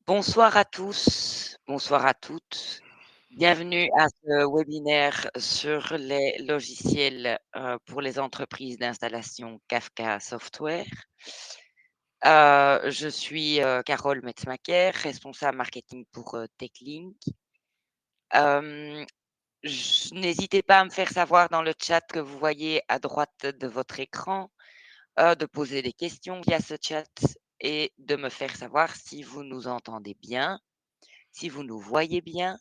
Bonsoir à tous, bonsoir à toutes. Bienvenue à ce webinaire sur les logiciels, pour les entreprises d'installation Kafka Software. Je suis, Carole Metzmacher, responsable marketing pour, Techlink. Hem, N'hésitez pas à me faire savoir dans le chat que vous voyez à droite de votre écran, de poser des questions via ce chat et de me faire savoir si vous nous entendez bien, si vous nous voyez bien.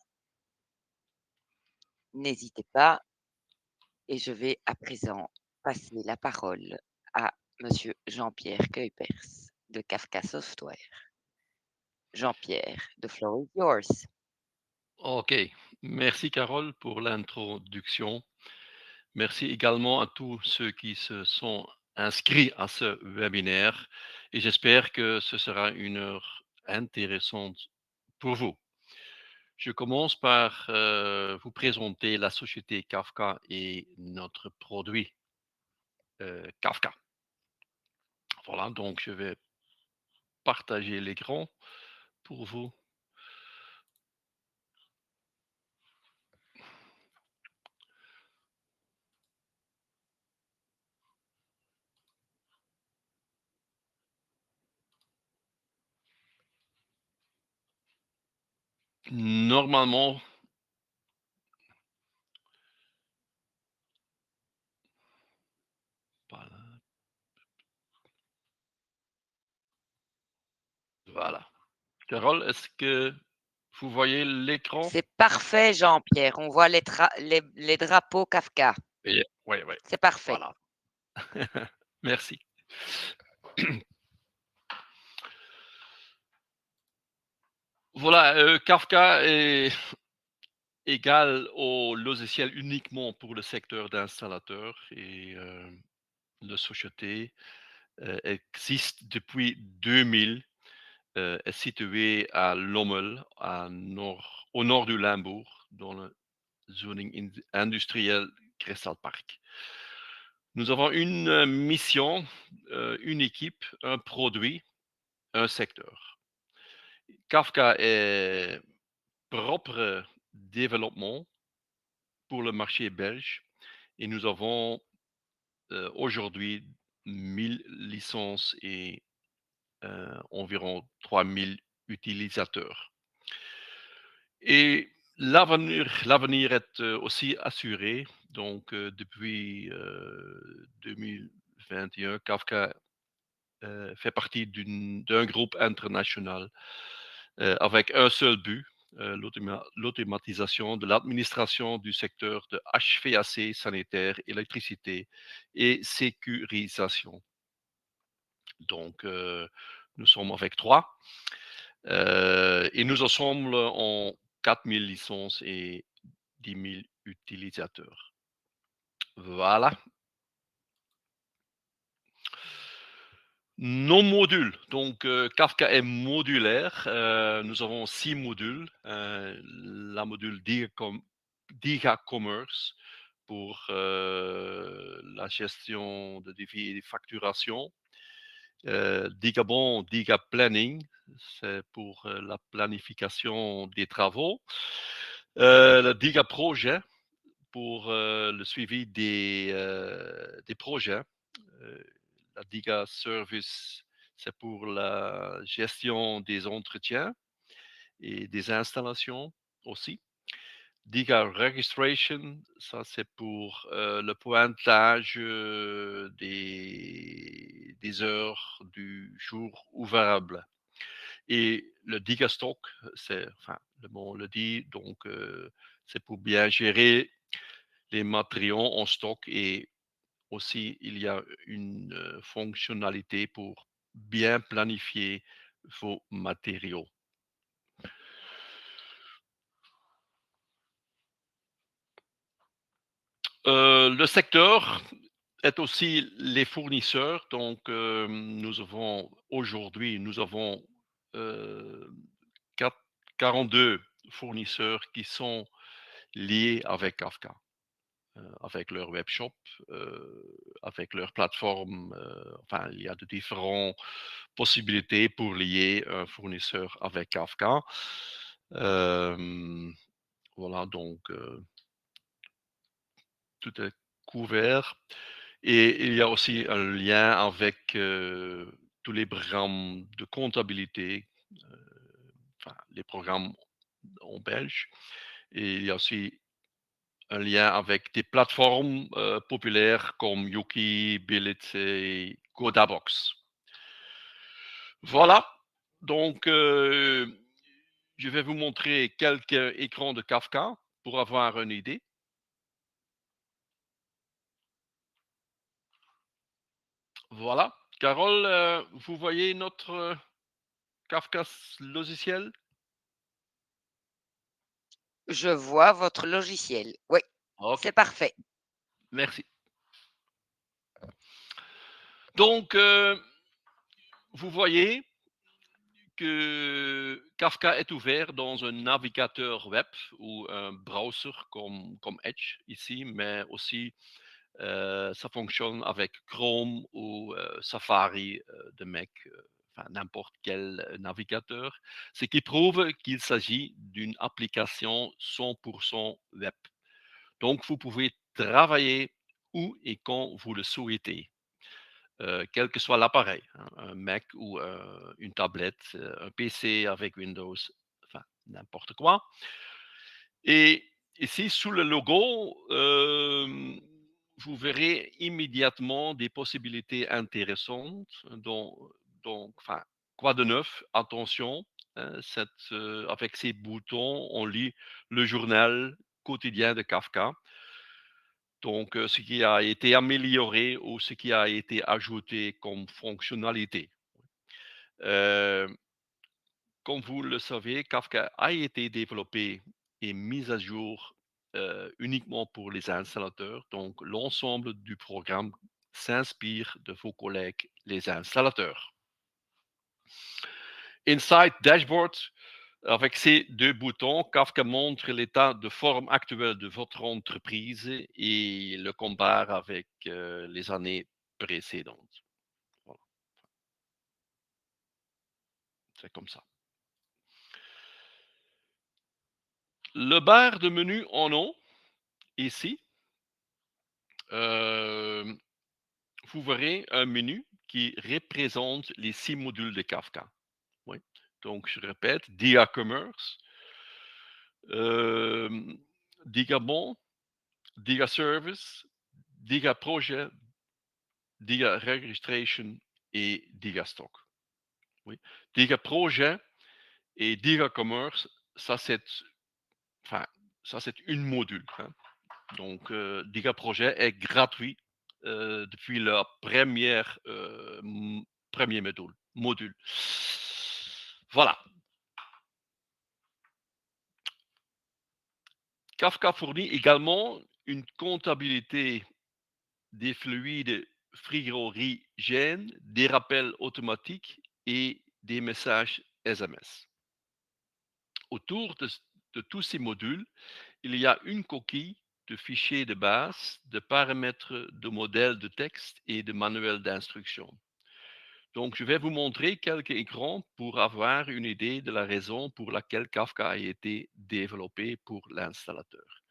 N'hésitez pas et je vais à présent passer la parole à monsieur Jean-Pierre Kuipers de Kafka Software. Jean-Pierre, the floor is yours. OK. Merci Carole pour l'introduction. Merci également à tous ceux qui se sont inscrits à ce webinaire et j'espère que ce sera une heure intéressante pour vous. Je commence par vous présenter la société Kafka et notre produit Kafka. Voilà, donc je vais partager l'écran pour vous. Normalement, voilà. Voilà. Carole, est-ce que vous voyez l'écran? C'est parfait, Jean-Pierre. On voit les drapeaux Kafka. Oui, oui, oui, C'est parfait. voilà. Merci. Voilà, Kafka est égal au logiciel uniquement pour le secteur d'installateur et la société existe depuis 2000, est située à Lommel, au nord du Limbourg, dans le zoning industriel Crystal Park. Nous avons une mission, une équipe, un produit, un secteur. Kafka est propre développement pour le marché belge et nous avons aujourd'hui 1000 licences et environ 3000 utilisateurs. Et l'avenir est aussi assuré. Donc, depuis 2021, Kafka fait partie d'un groupe international avec un seul but, l'automatisation de l'administration du secteur de HVAC, sanitaire, électricité et sécurisation. Donc, nous sommes avec trois et nous ensemble en 4000 licences et 10 000 utilisateurs. Voilà. Nos modules, donc Kafka est modulaire. Nous avons 6 modules. La module Diga Commerce pour la gestion de devis et de facturation. Digabon, Diga Planning, c'est pour la planification des travaux. Le Diga Projet pour le suivi des projets. Euh, la Diga Service, c'est pour la gestion des entretiens et des installations aussi. Diga Registration, ça c'est pour le pointage des heures du jour ouvrable. Et le Diga Stock, enfin, le mot le dit, donc c'est pour bien gérer les matériaux en stock et aussi il y a une fonctionnalité pour bien planifier vos matériaux. Le secteur est aussi les fournisseurs. Donc, nous avons euh, 42 fournisseurs qui sont liés avec Kafka. avec leur webshop, avec leur plateforme. Enfin, il y a de différentes possibilités pour lier un fournisseur avec Kafka. Euh, voilà, donc tout est couvert. Et il y a aussi un lien avec tous les programmes de comptabilité, enfin, les programmes en belge. Et il y a aussi un lien avec des plateformes populaires comme Yuki, Billet et Codabox. Voilà, donc je vais vous montrer quelques écrans de Kafka pour avoir une idée. Voilà. Carole, vous voyez notre Kafka logiciel? Je vois votre logiciel. Oui, Ok, c'est parfait. merci. Donc, vous voyez que Kafka est ouvert dans un navigateur web ou un browser comme Edge ici, mais aussi ça fonctionne avec Chrome ou Safari de Mac, enfin n'importe quel navigateur, ce qui prouve qu'il s'agit d'une application 100% web. Donc, vous pouvez travailler où et quand vous le souhaitez, quel que soit l'appareil, hein, un Mac ou une tablette, un PC avec Windows, enfin n'importe quoi. Et ici, sous le logo, vous verrez immédiatement des possibilités intéressantes. Donc, enfin, quoi de neuf? Attention, hein, avec ces boutons, on lit le journal quotidien de Kafka. Donc, ce qui a été amélioré ou ce qui a été ajouté comme fonctionnalité. Euh, Comme vous le savez, Kafka a été développé et mis à jour uniquement pour les installateurs. Donc, l'ensemble du programme s'inspire de vos collègues, les installateurs. Inside Dashboard, avec ces deux boutons, Kafka montre l'état de forme actuel de votre entreprise et le compare avec les années précédentes. Voilà, c'est comme ça. Le bar de menu en haut, ici, euh, vous verrez un menu qui représente les 6 modules de Kafka. Oui. Donc, je répète, Diga Commerce, euh, Diga Bon, Diga Service, Diga Project, Diga Registration et Diga Stock. Oui. Diga Project et Diga Commerce, ça c'est, enfin, ça c'est une module, hein. Donc, Diga Project est gratuit depuis le premier module. Voilà. Kafka fournit également une comptabilité des fluides frigorigènes, des rappels automatiques et des messages SMS. Autour de tous ces modules, il y a une coquille de fichiers de base, de paramètres de modèles de texte et de manuels d'instruction. Donc, je vais vous montrer quelques écrans pour avoir une idée de la raison pour laquelle Kafka a été développé pour l'installateur.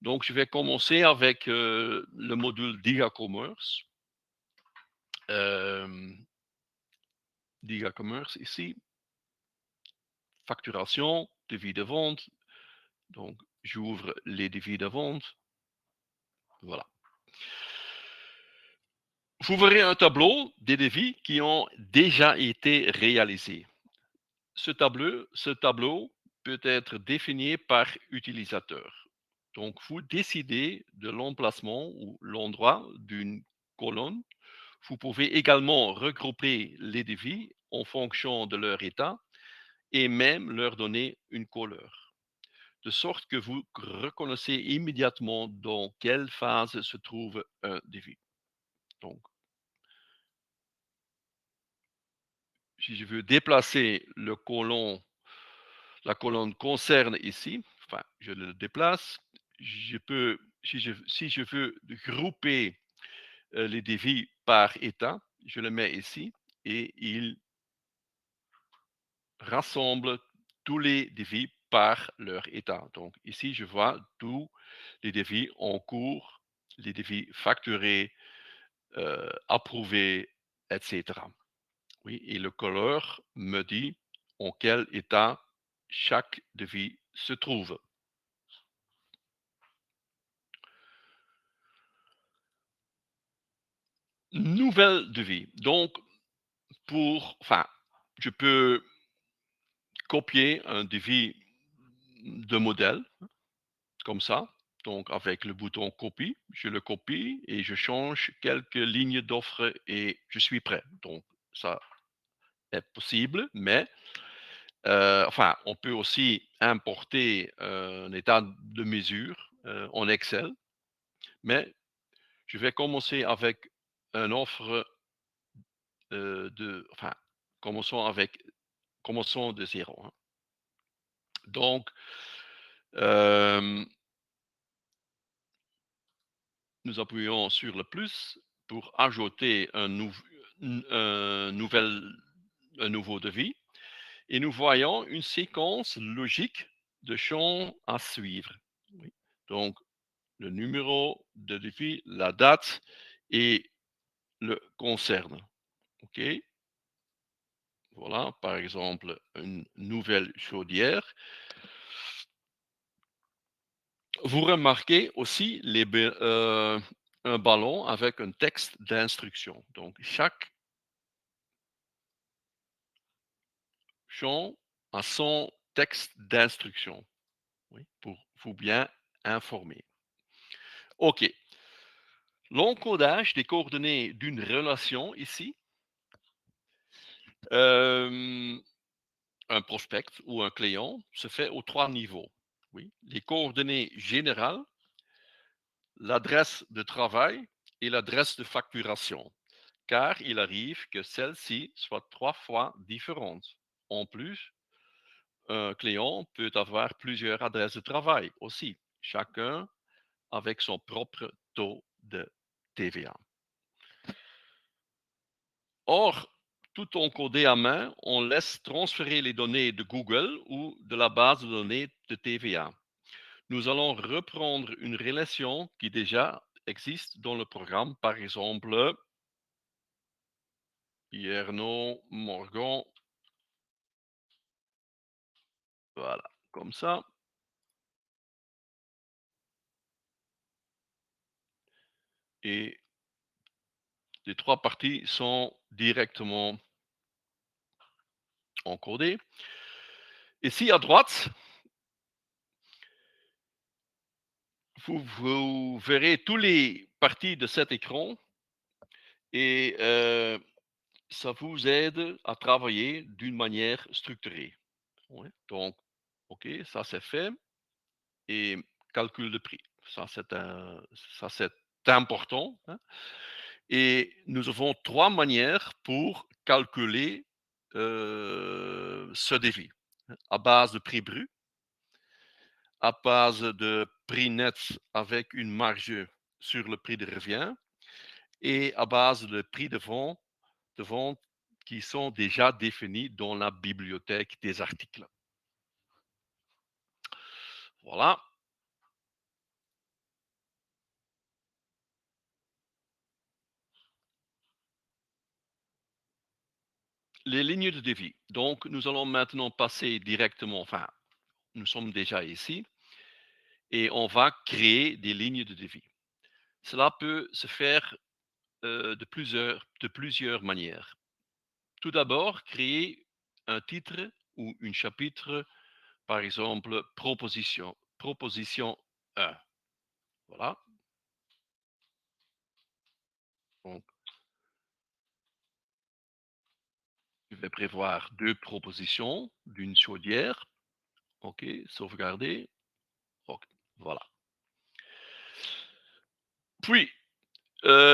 Donc, je vais commencer avec le module Diga Commerce. Euh, Diga Commerce ici, facturation, devis de vente. Donc, j'ouvre les devis de vente. Voilà. Vous verrez un tableau des devis qui ont déjà été réalisés. Ce tableau peut être défini par utilisateur. Donc, vous décidez de l'emplacement ou l'endroit d'une colonne. Vous pouvez également regrouper les devis en fonction de leur état et même leur donner une couleur, de sorte que vous reconnaissez immédiatement dans quelle phase se trouve un devis. Donc, si je veux déplacer la colonne concerne ici, enfin, je le déplace, je peux si je veux grouper les devis par état, je le mets ici et il rassemble tous les devis par leur état. Donc ici, je vois tous les devis en cours, les devis facturés, approuvés, etc. Oui, et le couleur me dit en quel état chaque devis se trouve. Nouvelle devis. Donc, je peux copier un devis de modèle, comme ça. Donc, avec le bouton copie, je le copie et je change quelques lignes d'offre et je suis prêt. Donc, ça est possible, mais on peut aussi importer un état de mesure en Excel, mais je vais commencer avec une offre commençons avec, commençons de zéro, hein. Donc, euh, nous appuyons sur le plus pour ajouter un un nouveau devis et nous voyons une séquence logique de champs à suivre. Oui. Donc, le numéro de devis, la date et le concerne. OK. Voilà, par exemple, une nouvelle chaudière. Vous remarquez aussi un ballon avec un texte d'instruction. Donc, chaque champ a son texte d'instruction, oui, pour vous bien informer. OK. L'encodage des coordonnées d'une relation ici, euh, un prospect ou un client, se fait aux trois niveaux. Oui. Les coordonnées générales, l'adresse de travail et l'adresse de facturation, car il arrive que celle-ci soit trois fois différente. En plus, un client peut avoir plusieurs adresses de travail aussi, chacun avec son propre taux de TVA. Or, tout encodé à main, on laisse transférer les données de Google ou de la base de données de TVA. Nous allons reprendre une relation qui déjà existe dans le programme, par exemple, Yerno Morgan, voilà, comme ça. Et les trois parties sont directement encodées. Ici à droite, vous verrez tous les parties de cet écran et ça vous aide à travailler d'une manière structurée. Ouais, donc, OK, ça c'est fait. Et calcul de prix. Ça, c'est important, hein. Et nous avons trois manières pour calculer ce devis, hein. À base de prix brut, à base de prix net avec une marge sur le prix de revient et à base de prix de vente qui sont déjà définis dans la bibliothèque des articles. Voilà. Les lignes de devis. Donc, nous allons maintenant passer directement, nous sommes déjà ici, et on va créer des lignes de devis. Cela peut se faire de plusieurs manières. Tout d'abord, créer un titre ou un chapitre, par exemple, proposition 1. Voilà. Donc, je vais prévoir deux propositions d'une chaudière. OK, sauvegarder. OK, voilà. Puis,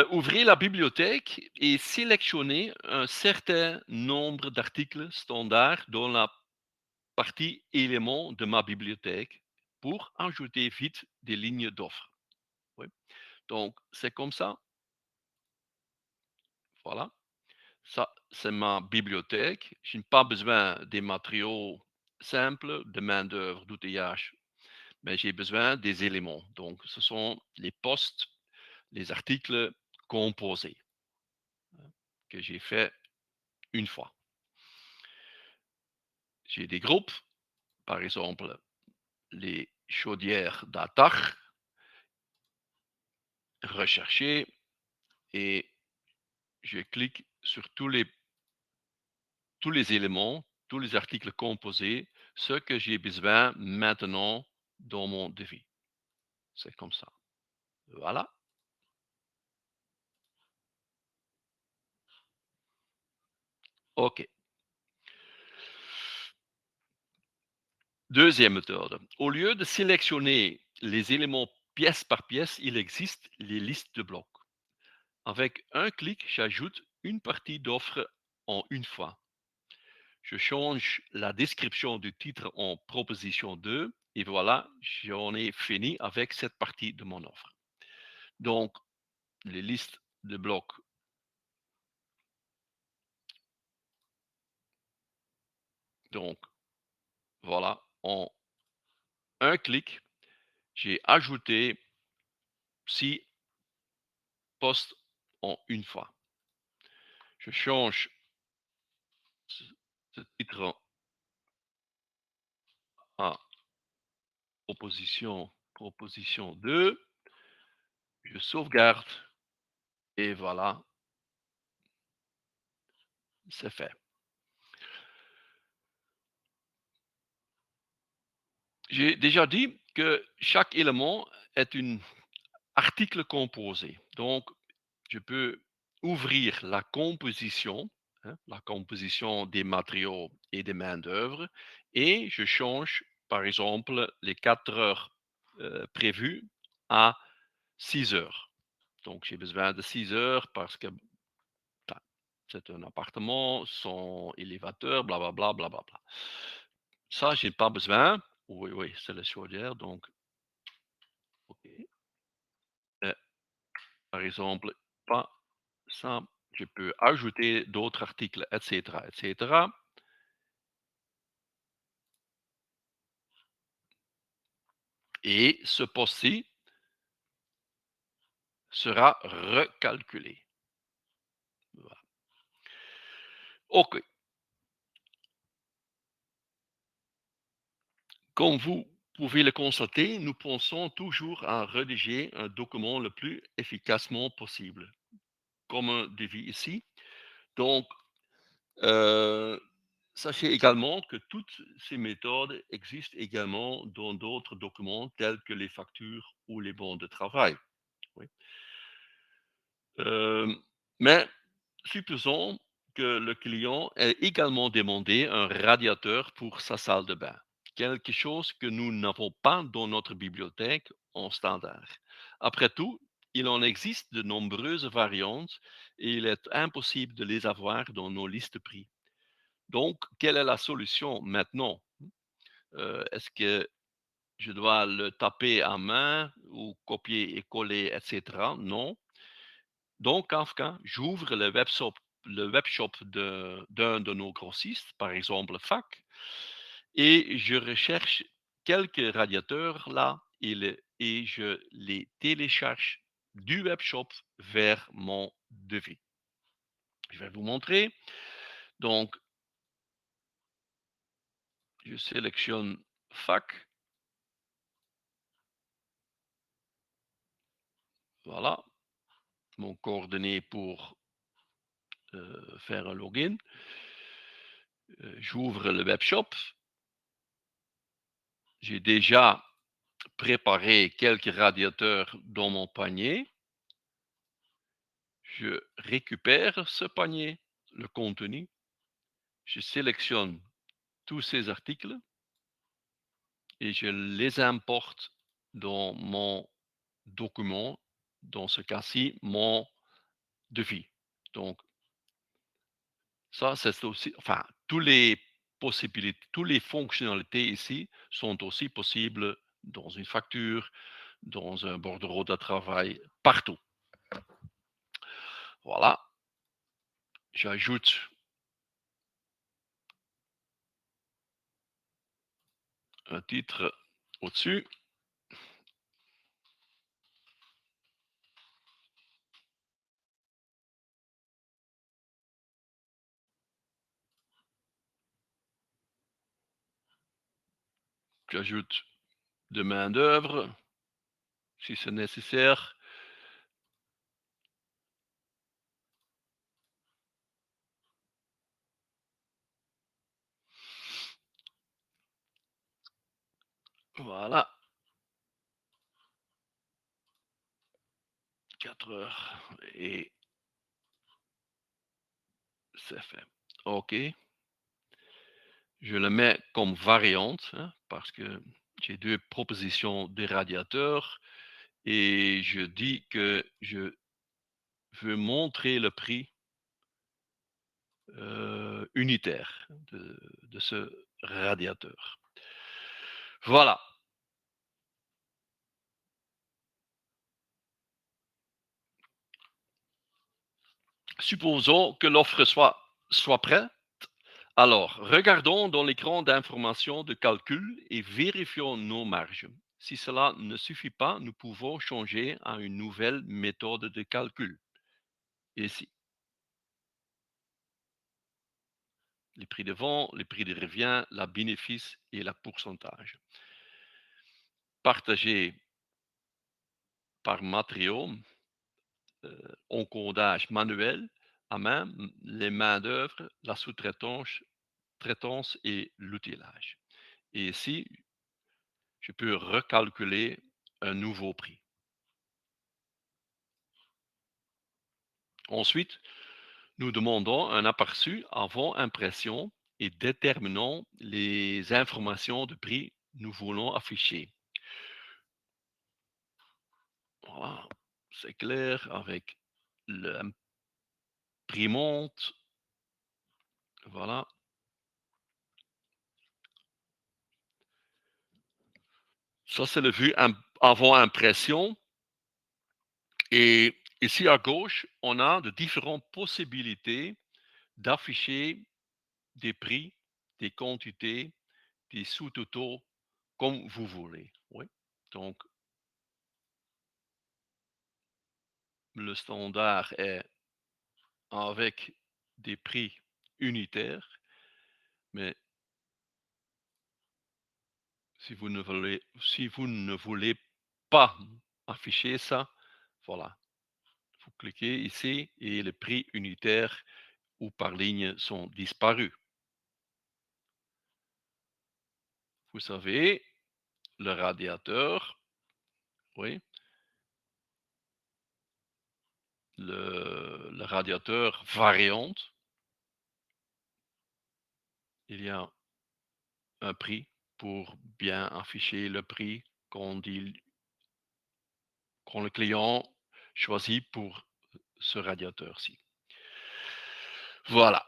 ouvrez la bibliothèque et sélectionnez un certain nombre d'articles standards dans la partie éléments de ma bibliothèque pour ajouter vite des lignes d'offres. Oui. Donc, c'est comme ça, voilà. Ça, c'est ma bibliothèque. Je n'ai pas besoin des matériaux simples, de main-d'œuvre, d'outillage, mais j'ai besoin des éléments. Donc, ce sont les postes, les articles composés que j'ai fait une fois. J'ai des groupes, par exemple, les chaudières d'Attach, rechercher et je clique sur tous les éléments, tous les articles composés, ce que j'ai besoin maintenant dans mon devis. C'est comme ça. Voilà. OK. Deuxième méthode. Au lieu de sélectionner les éléments pièce par pièce, il existe les listes de blocs. Avec un clic, j'ajoute une partie d'offre en une fois. Je change la description du titre en proposition 2 et voilà, j'en ai fini avec cette partie de mon offre. Donc, les listes de blocs. Donc, voilà, en un clic, j'ai ajouté 6 postes en une fois. Je change ce, ce titre à proposition 2, je sauvegarde et voilà, c'est fait. J'ai déjà dit que chaque élément est un article composé. Donc, je peux ouvrir la composition, hein, la composition des matériaux et des main-d'œuvre, et je change, par exemple, les 4 heures prévues à 6 heures. Donc, j'ai besoin de 6 heures parce que enfin, c'est un appartement, son élévateur, blablabla, blablabla. Ça, j'ai pas besoin. Oui, oui, c'est la chaudière, donc, OK. Par exemple, pas ça, je peux ajouter d'autres articles, et cetera, et cetera. Et ce post-ci sera recalculé. Voilà. OK. Comme vous pouvez le constater, nous pensons toujours à rédiger un document le plus efficacement possible, comme un devis ici. Donc, heu, sachez également que toutes ces méthodes existent également dans d'autres documents tels que les factures ou les bons de travail. Oui. Hem, mais supposons que le client ait également demandé un radiateur pour sa salle de bain, quelque chose que nous n'avons pas dans notre bibliothèque en standard. Après tout, il en existe de nombreuses variantes et il est impossible de les avoir dans nos listes prix. Donc, quelle est la solution maintenant? Est-ce que je dois le taper à main ou copier et coller, et cetera? Non. Dans Kafka, j'ouvre le webshop d'un de nos grossistes, par exemple FAC, et je recherche quelques radiateurs là et je les télécharge du webshop vers mon devis. Je vais vous montrer. Donc, je sélectionne FAC. Voilà, mon coordonnées pour faire un login. J'ouvre le webshop. J'ai déjà préparé quelques radiateurs dans mon panier. Je récupère ce panier, le contenu, je sélectionne tous ces articles et je les importe dans mon document, dans ce cas-ci, mon devis. Donc, ça, c'est aussi, enfin, tous les possibilités, toutes les fonctionnalités ici sont aussi possibles dans une facture, dans un bordereau de travail, partout. Voilà, j'ajoute un titre au-dessus. J'ajoute de main-d'œuvre, si c'est nécessaire. Voilà, 4 heures et c'est fait. OK. Je le mets comme variante, hein, parce que j'ai 2 propositions de radiateurs et je dis que je veux montrer le prix, unitaire de ce radiateur. Voilà. Supposons que l'offre soit prête. Alors, regardons dans l'écran d'information de calcul et vérifions nos marges. Si cela ne suffit pas, nous pouvons changer à une nouvelle méthode de calcul. Ici, les prix de vente, les prix de revient, la bénéfice et la pourcentage. Partagé par matériaux, encodage manuel à main, les main-d'œuvre, la sous-traitance et l'outillage. Et ici, je peux recalculer un nouveau prix. Ensuite, nous demandons un aperçu avant impression et déterminons les informations de prix que nous voulons afficher. Voilà, c'est clair avec l'imprimante. Voilà. Ça, c'est le vue avant impression. Et ici à gauche, on a de différentes possibilités d'afficher des prix, des quantités, des sous-totaux comme vous voulez. Oui. Donc, le standard est avec des prix unitaires, mais si vous ne voulez pas afficher ça, voilà, vous cliquez ici et les prix unitaires ou par ligne sont disparus. Vous savez, le radiateur, oui, le radiateur variante, il y a un prix pour bien afficher le prix quand, quand le client choisit pour ce radiateur-ci. Voilà.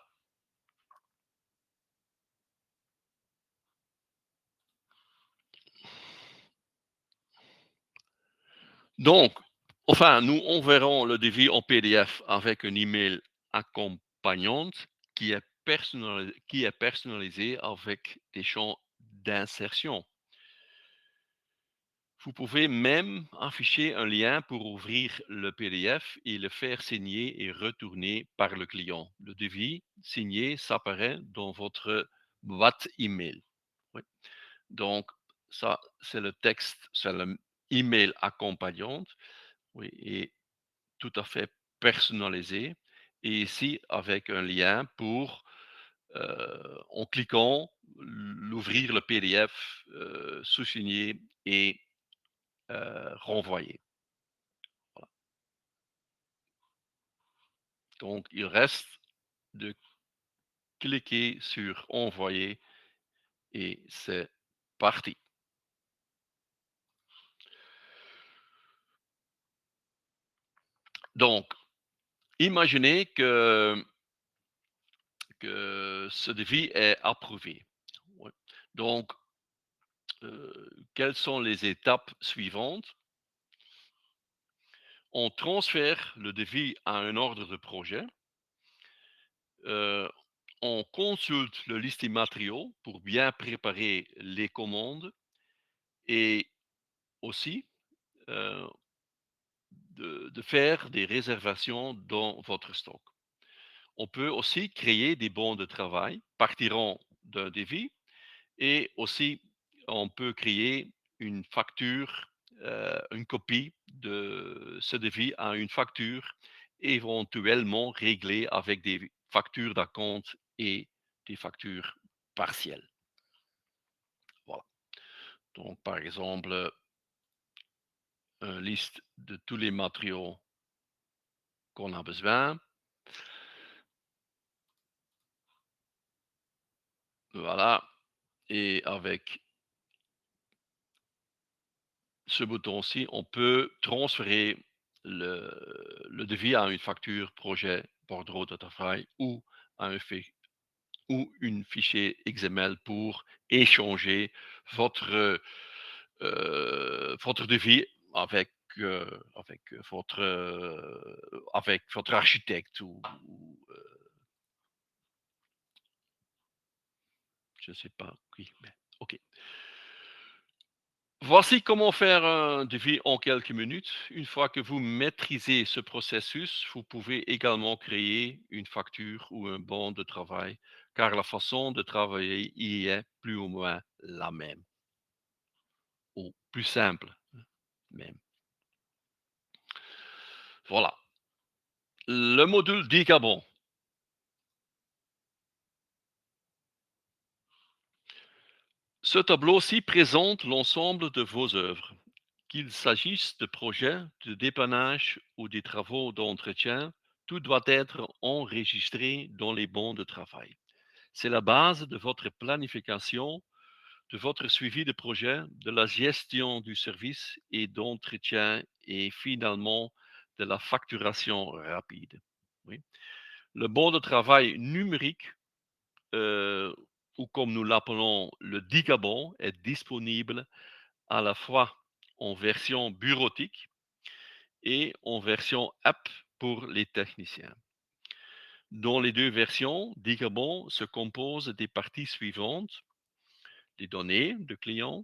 Donc, enfin, nous enverrons le devis en PDF avec un email accompagnante qui est personnalisé avec des champs d'insertion. Vous pouvez même afficher un lien pour ouvrir le PDF et le faire signer et retourner par le client. Le devis signé s'apparaît dans votre boîte email. Oui. Donc, ça, c'est le texte, c'est le email accompagnante. Oui, et tout à fait personnalisé. Et ici, avec un lien pour, en cliquant, l'ouvrir le PDF, sous-signer et renvoyer. Voilà. Donc, il reste de cliquer sur envoyer et c'est parti. Donc, imaginez que ce devis est approuvé. Ouais. Donc, quelles sont les étapes suivantes? On transfère le devis à un ordre de projet. Euh, on consulte le liste matériaux pour bien préparer les commandes et aussi euh, de faire des réservations dans votre stock. On peut aussi créer des bons de travail partiront d'un devis et aussi on peut créer une facture, une copie de ce devis à une facture éventuellement réglée avec des factures d'acompte et des factures partielles. Voilà. Donc, par exemple, une liste de tous les matériaux qu'on a besoin. Voilà. Et avec ce bouton-ci, on peut transférer le, le devis à une facture projet bordereau de travail ou à un ou une fichier XML pour échanger votre, votre devis avec, avec votre architecte je ne sais pas qui, mais ok. Voici comment faire un devis en quelques minutes. Une fois que vous maîtrisez ce processus, vous pouvez également créer une facture ou un bon de travail, car la façon de travailler y est plus ou moins la même, ou plus simple même. Voilà. Le module Digabon. Ce tableau-ci présente l'ensemble de vos œuvres. Qu'il s'agisse de projets, de dépannage ou des travaux d'entretien, tout doit être enregistré dans les bons de travail. C'est la base de votre planification, de votre suivi de projet, de la gestion du service et d'entretien et finalement de la facturation rapide. Oui. Le bon de travail numérique, euh, ou comme nous l'appelons le Digabon, est disponible à la fois en version bureautique et en version app pour les techniciens. Dans les deux versions, Digabon se compose des parties suivantes: les données de clients,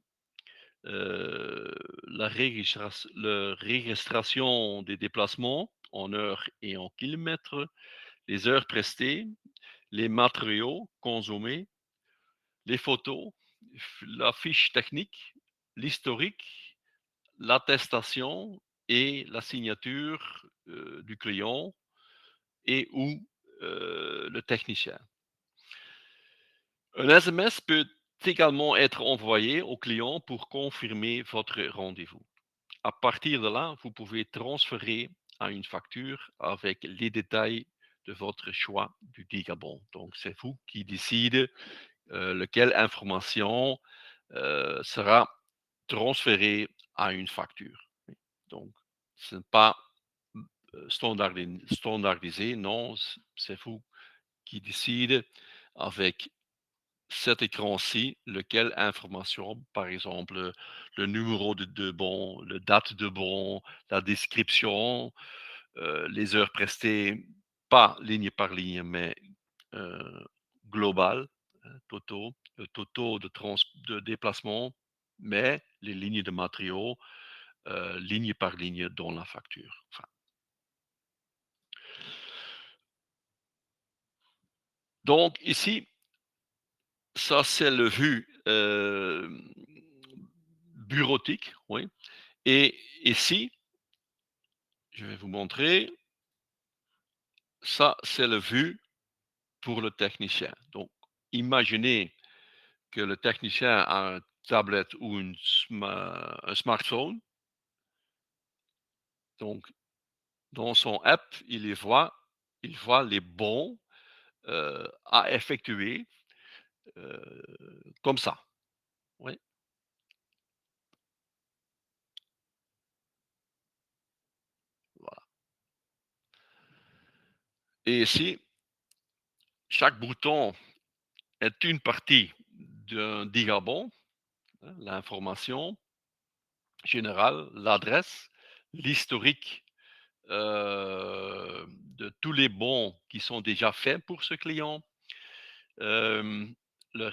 euh, la régistration des déplacements en heures et en kilomètres, les heures prestées, les matériaux consommés, les photos, la fiche technique, l'historique, l'attestation et la signature du client et ou le technicien. Un SMS peut également être envoyé au client pour confirmer votre rendez-vous. À partir de là, vous pouvez transférer à une facture avec les détails de votre choix du digabon. Donc, c'est vous qui décidez lequel information sera transférée à une facture. Donc, ce n'est pas standardisé, non, c'est vous qui décidez avec cet écran-ci, lequel information, par exemple, le numéro de bon, la date de bon, la description, les heures prestées, pas ligne par ligne, mais euh, global, totaux, le totaux de déplacement, mais les lignes de matériaux, ligne par ligne dans la facture. Enfin, donc ici, ça c'est le vue bureautique, oui. Et ici, je vais vous montrer, ça c'est le vue pour le technicien. Donc, imaginez que le technicien a une tablette ou un smartphone. Donc, dans son app, il voit les bons à effectuer comme ça. Oui, voilà. Et ici, chaque bouton est une partie d'un digabon, hein, l'information générale, l'adresse, l'historique. de tous les bons qui sont déjà faits pour ce client, hem, le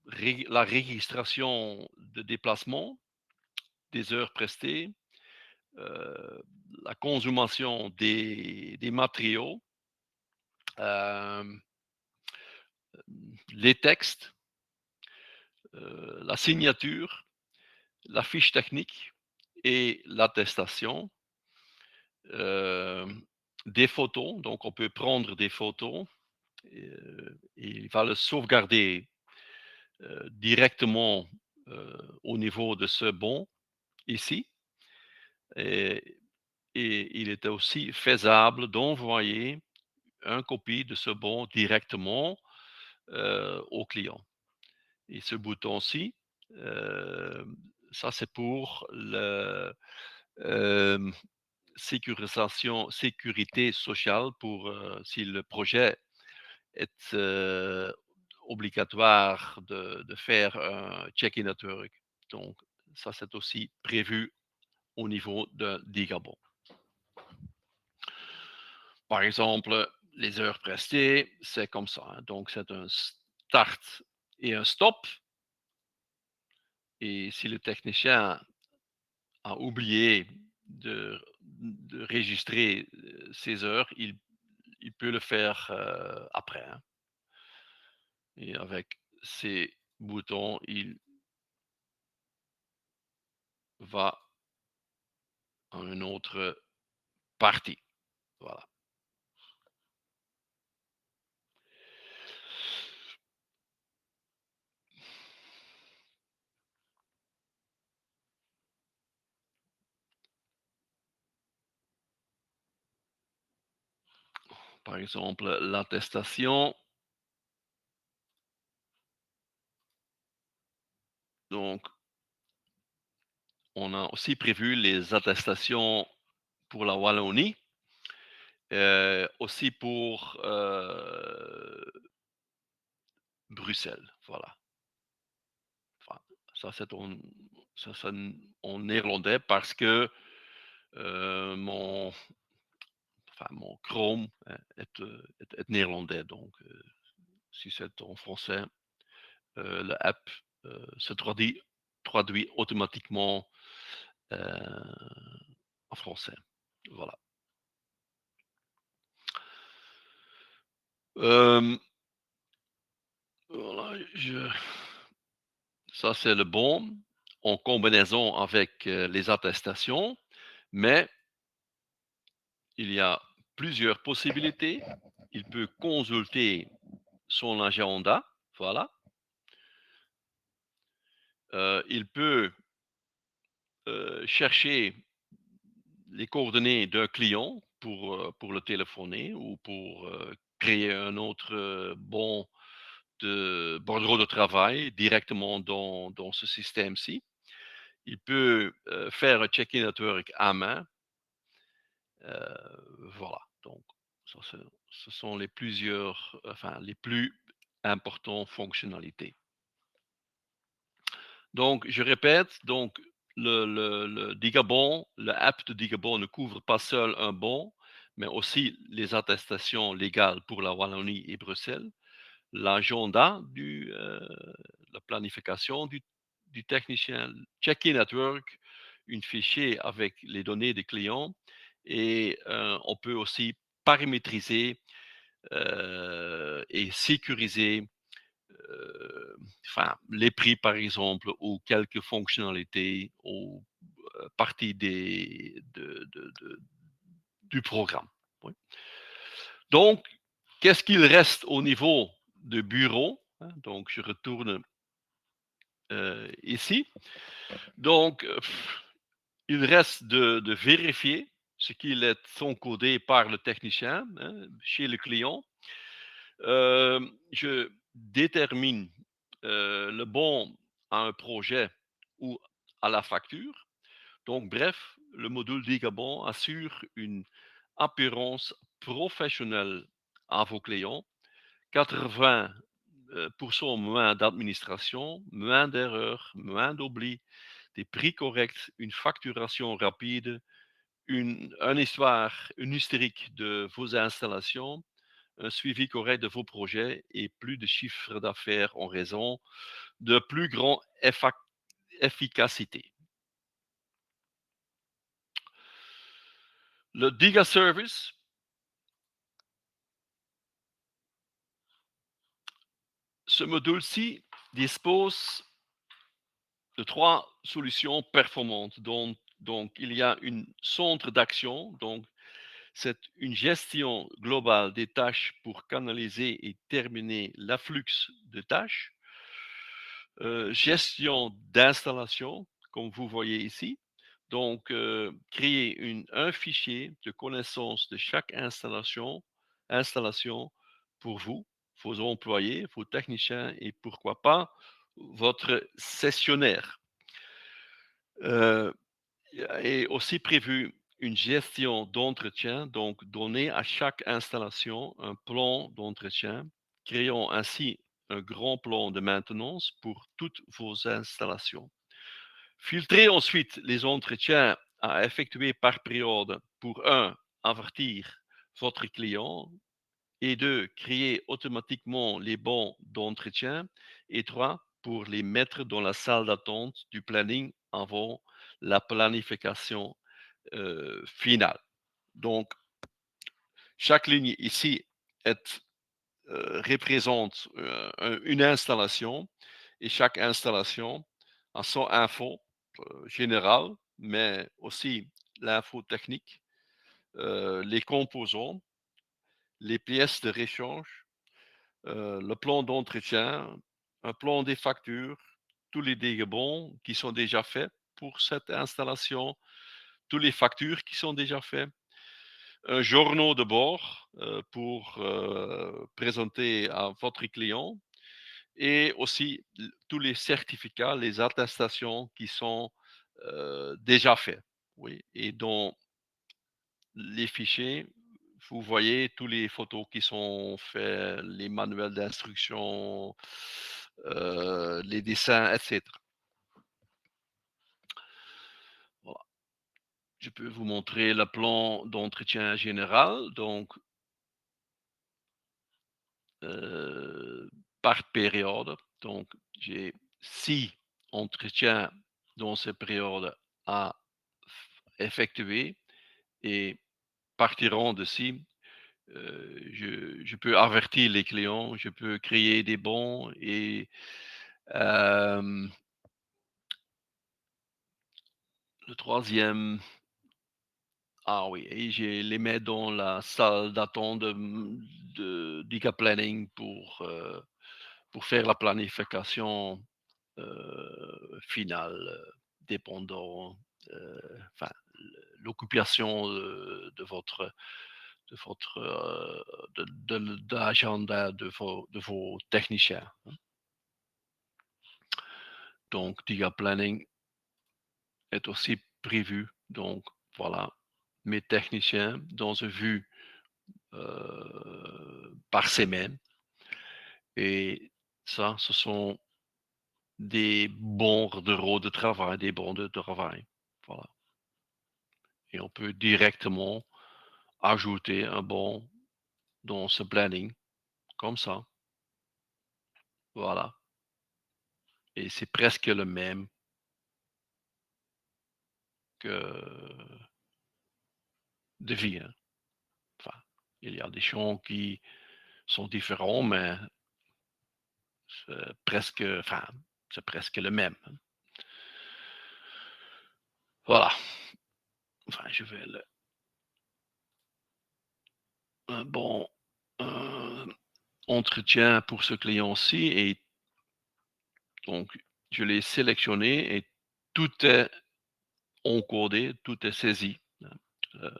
la régistration de déplacement, des heures prestées, heu, la consommation des matériaux, hem, les textes, la signature, la fiche technique et l'attestation, hem, des photos, donc on peut prendre des photos et il va le sauvegarder, directement, au niveau de ce bon ici et il est aussi faisable d'envoyer un copie de ce bon directement, au client et ce bouton-ci, hem, ça c'est pour le, hem, sécurité sociale pour, si le projet est, obligatoire de faire un check-in network. Donc ça, c'est aussi prévu au niveau de Digabon. Par exemple, les heures prestées, c'est comme ça, hein. Donc c'est un start et un stop et si le technicien a oublié de enregistrer, ses heures, il peut le faire, après, hein et avec ces boutons, il va à une autre partie. Voilà. Par exemple, l'attestation. Donc, on a aussi prévu les attestations pour la Wallonie, aussi pour Bruxelles. Voilà. Enfin, ça, c'est en néerlandais parce que mon Chrome est néerlandais. Donc, si c'est en français, la app se traduit automatiquement en français. Voilà. Euh, voilà, ça c'est le bon en combinaison avec les attestations, mais il y a plusieurs possibilités. Il peut consulter son agenda, voilà. Il peut chercher les coordonnées d'un client pour le téléphoner ou pour créer un autre bon de bordereau de travail directement dans ce système-ci. Il peut faire un check-in network à main. Voilà, donc ça, ce sont les plusieurs, enfin les plus importantes fonctionnalités. Donc, je répète, donc le Digabon, l'app de Digabon ne couvre pas seul un bon, mais aussi les attestations légales pour la Wallonie et Bruxelles, l'agenda la planification du technicien, check-in network, une fichier avec les données des clients et on peut aussi paramétriser et sécuriser enfin, les prix, par exemple, ou quelques fonctionnalités ou parties du programme. Oui. Donc, qu'est-ce qu'il reste au niveau de bureau, hein? Donc, je retourne ici. Donc, il reste de vérifier ce qu'ils sont codés par le technicien hein, chez le client. Je détermine le bon à un projet ou à la facture. Donc, bref, le module Digabon assure une apparence professionnelle à vos clients, 80 moins d'administration, moins d'erreurs, moins d'oublis, des prix corrects, une facturation rapide, une histoire, une historique de vos installations, un suivi correct de vos projets et plus de chiffre d'affaires en raison de plus grande efficacité. Le Diga Service, ce module-ci dispose de trois solutions performantes. Donc, il y a une centre d'action. Donc, c'est une gestion globale des tâches pour canaliser et terminer l'afflux de tâches. Gestion d'installation, comme vous voyez ici. Donc, créer un fichier de connaissance de chaque installation pour vous, vos employés, vos techniciens et pourquoi pas votre sessionnaire. Euh, est aussi prévu une gestion d'entretien, donc donner à chaque installation un plan d'entretien, créant ainsi un grand plan de maintenance pour toutes vos installations. Filtrez ensuite les entretiens à effectuer par période pour un, avertir votre client et deux, créer automatiquement les bons d'entretien et trois, pour les mettre dans la salle d'attente du planning avant la planification finale. Donc, chaque ligne ici représente une installation et chaque installation a son info générale, mais aussi l'info technique, les composants, les pièces de réchange, le plan d'entretien, un plan des factures, tous les dégrèvements qui sont déjà faits pour cette installation, toutes les factures qui sont déjà faites, un journal de bord pour présenter à votre client et aussi tous les certificats, les attestations qui sont déjà faits. Oui. Et dans les fichiers, vous voyez tous les photos qui sont faits, les manuels d'instruction, les dessins, etc. Voilà. Je peux vous montrer le plan d'entretien général. Donc, euh, par période. Donc, j'ai 6 entretiens dans cette période à effectuer et partiront de 6. Je peux avertir les clients, je peux créer des bons et euh, le troisième, ah oui, et je les mets dans la salle d'attente d'ICA Planning pour faire la planification finale, dépendant, enfin, l'occupation de votre de l'agenda de vos techniciens. Donc, Diga Planning est aussi prévu. Donc, voilà, mes techniciens dans une vue par semaine. Et ça, ce sont des bons de travail, des bons de travail. Voilà. Et on peut directement ajouter un bon dans ce planning, comme ça. Voilà. Et c'est presque le même que de vie. Hein. Enfin, il y a des champs qui sont différents, mais enfin, c'est presque le même. Hein. Voilà. Enfin, je vais un bon entretien pour ce client-ci et donc je l'ai sélectionné et tout est encodé, tout est saisi. Hein.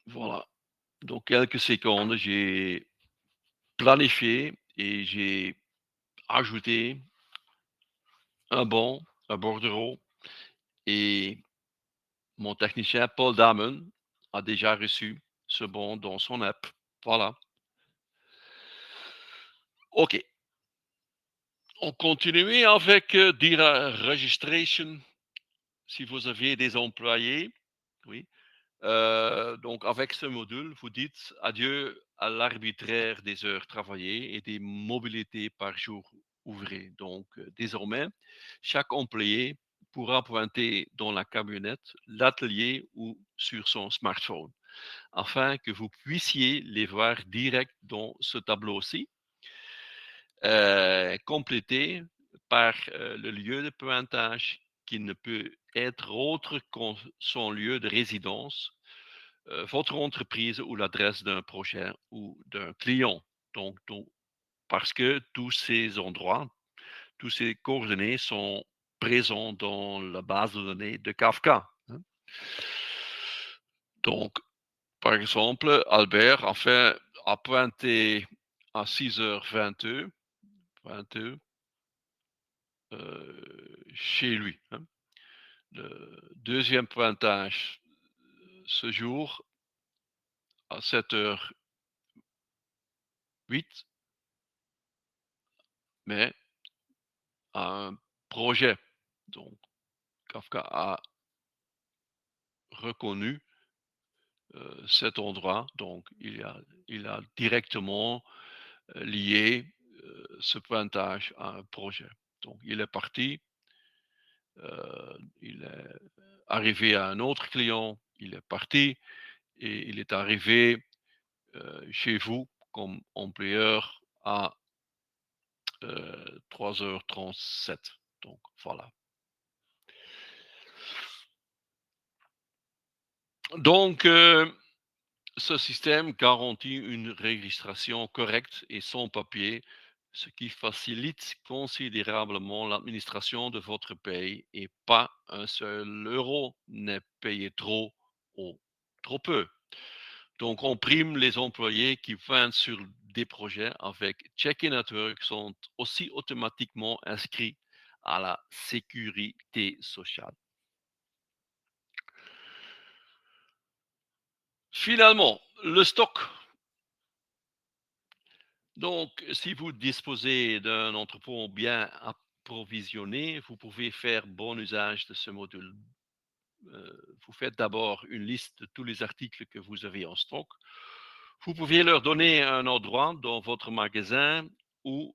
Voilà. Donc quelques secondes, j'ai planifié et j'ai ajouté un bon, un bordereau et mon technicien Paul Damon a déjà reçu ce bon dans son app. Voilà. OK. On continue avec the registration si vous aviez des employés, oui, donc avec ce module, vous dites adieu à l'arbitraire des heures travaillées et des mobilités par jour ouvré. Donc, désormais, chaque employé pourra pointer dans la camionnette, l'atelier ou sur son smartphone, afin que vous puissiez les voir direct dans ce tableau-ci, complété par le lieu de pointage qui ne peut être autre que son lieu de résidence, votre entreprise ou l'adresse d'un projet ou d'un client. Donc, parce que tous ces endroits, tous ces coordonnées sont présents dans la base de données de Kafka, hein. Donc, par exemple, Albert a pointé à 6h22 22, chez lui, hein. Le deuxième pointage ce jour à 7h08, mais à un projet. Donc, Kafka a reconnu cet endroit, donc il a directement lié ce pointage à un projet. Donc, il est parti, il est arrivé à un autre client, il est parti et il est arrivé chez vous comme employeur à 3h37. Donc, voilà. Donc, ce système garantit une registration correcte et sans papier, ce qui facilite considérablement l'administration de votre paye et pas un seul euro n'est payé trop ou trop peu. Donc, on prime les employés qui pointent sur des projets avec Check-in Network sont aussi automatiquement inscrits à la sécurité sociale. Finalement, le stock. Donc, si vous disposez d'un entrepôt bien approvisionné, vous pouvez faire bon usage de ce module. Vous faites d'abord une liste de tous les articles que vous avez en stock. Vous pouvez leur donner un endroit dans votre magasin où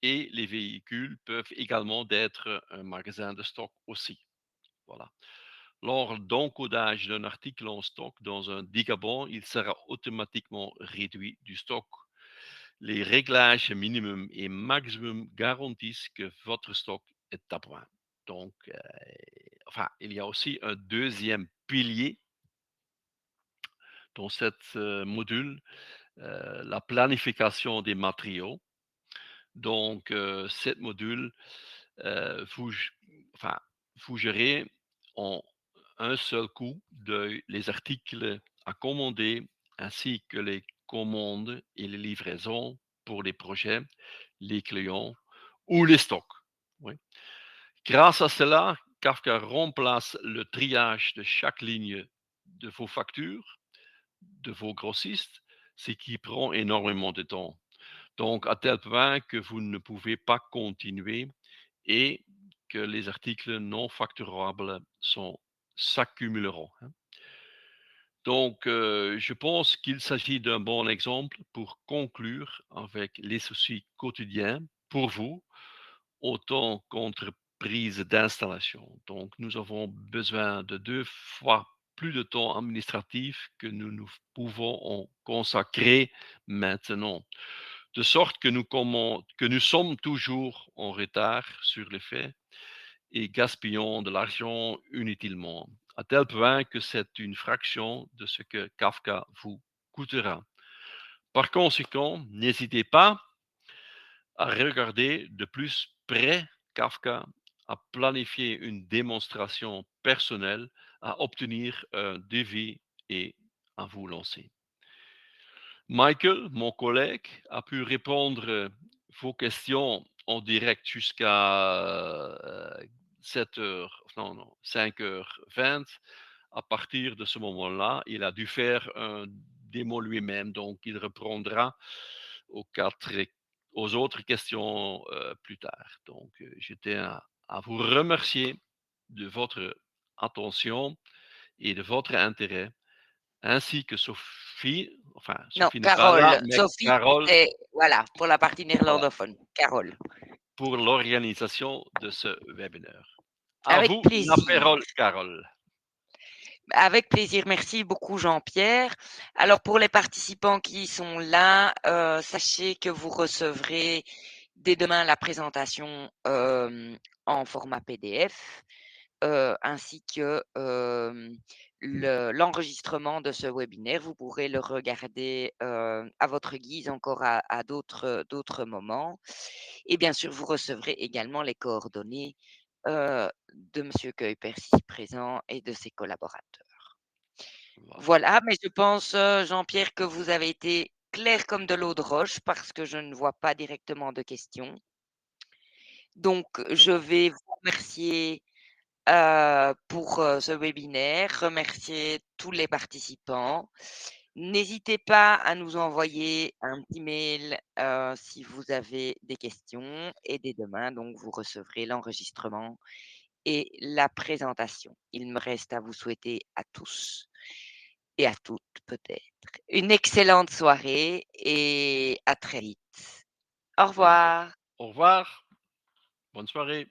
et les véhicules peuvent également être un magasin de stock aussi. Voilà. Lors d'encodage d'un article en stock dans un digabond, il sera automatiquement réduit du stock. Les réglages minimum et maximum garantissent que votre stock est à point. Donc, enfin, il y a aussi un deuxième pilier dans cette module, la planification des matériaux. Donc, cette module, vous, enfin, vous gérez en un seul coup les articles à commander ainsi que les commandes et les livraisons pour les projets, les clients ou les stocks. Oui. Grâce à cela, Kafka remplace le triage de chaque ligne de vos factures, de vos grossistes, ce qui prend énormément de temps. Donc, à tel point que vous ne pouvez pas continuer et que les articles non facturables s'accumuleront, hein. Donc, je pense qu'il s'agit d'un bon exemple pour conclure avec les soucis quotidiens pour vous, autant qu'entreprise d'installation. Donc, nous avons besoin de 2 fois plus de temps administratif que nous pouvons en consacrer maintenant. De sorte que nous sommes toujours en retard sur les faits et gaspillons de l'argent inutilement, à tel point que c'est une fraction de ce que Kafka vous coûtera. Par conséquent, n'hésitez pas à regarder de plus près Kafka, à planifier une démonstration personnelle, à obtenir un devis et à vous lancer. Michael, mon collègue, a pu répondre vos questions en direct jusqu'à 7h, non, non, 5h20. À partir de ce moment-là, il a dû faire un démo lui-même, donc il reprendra aux, quatre, aux autres questions plus tard. Donc, je tiens à vous remercier de votre attention et de votre intérêt, ainsi que Non, Sophie n'est pas là, Carole. mais Sophie, Carole, c'était voilà, pour la partie voilà, néerlandophone. Carole. pour l'organisation de ce webinaire. À Avec vous la plaisir. parole, Carole. Avec plaisir. Merci beaucoup, Jean-Pierre. Alors, pour les participants qui sont là, sachez que vous recevrez dès demain la présentation en format PDF, ainsi que l'enregistrement de ce webinaire. Vous pourrez le regarder à votre guise encore à d'autres moments. Et bien sûr, vous recevrez également les coordonnées de Monsieur Kuipers ici présent et de ses collaborateurs. Voilà. Voilà, mais je pense, Jean-Pierre, que vous avez été clair comme de l'eau de roche parce que je ne vois pas directement de questions. Donc, Très je bien. vais vous remercier pour ce webinaire, remercier tous les participants. N'hésitez pas à nous envoyer un petit mail si vous avez des questions et dès demain, donc, vous recevrez l'enregistrement et la présentation. Il me reste à vous souhaiter à tous et à toutes peut-être une excellente soirée et à très vite. Au Exact. revoir. Au revoir, bonne soirée.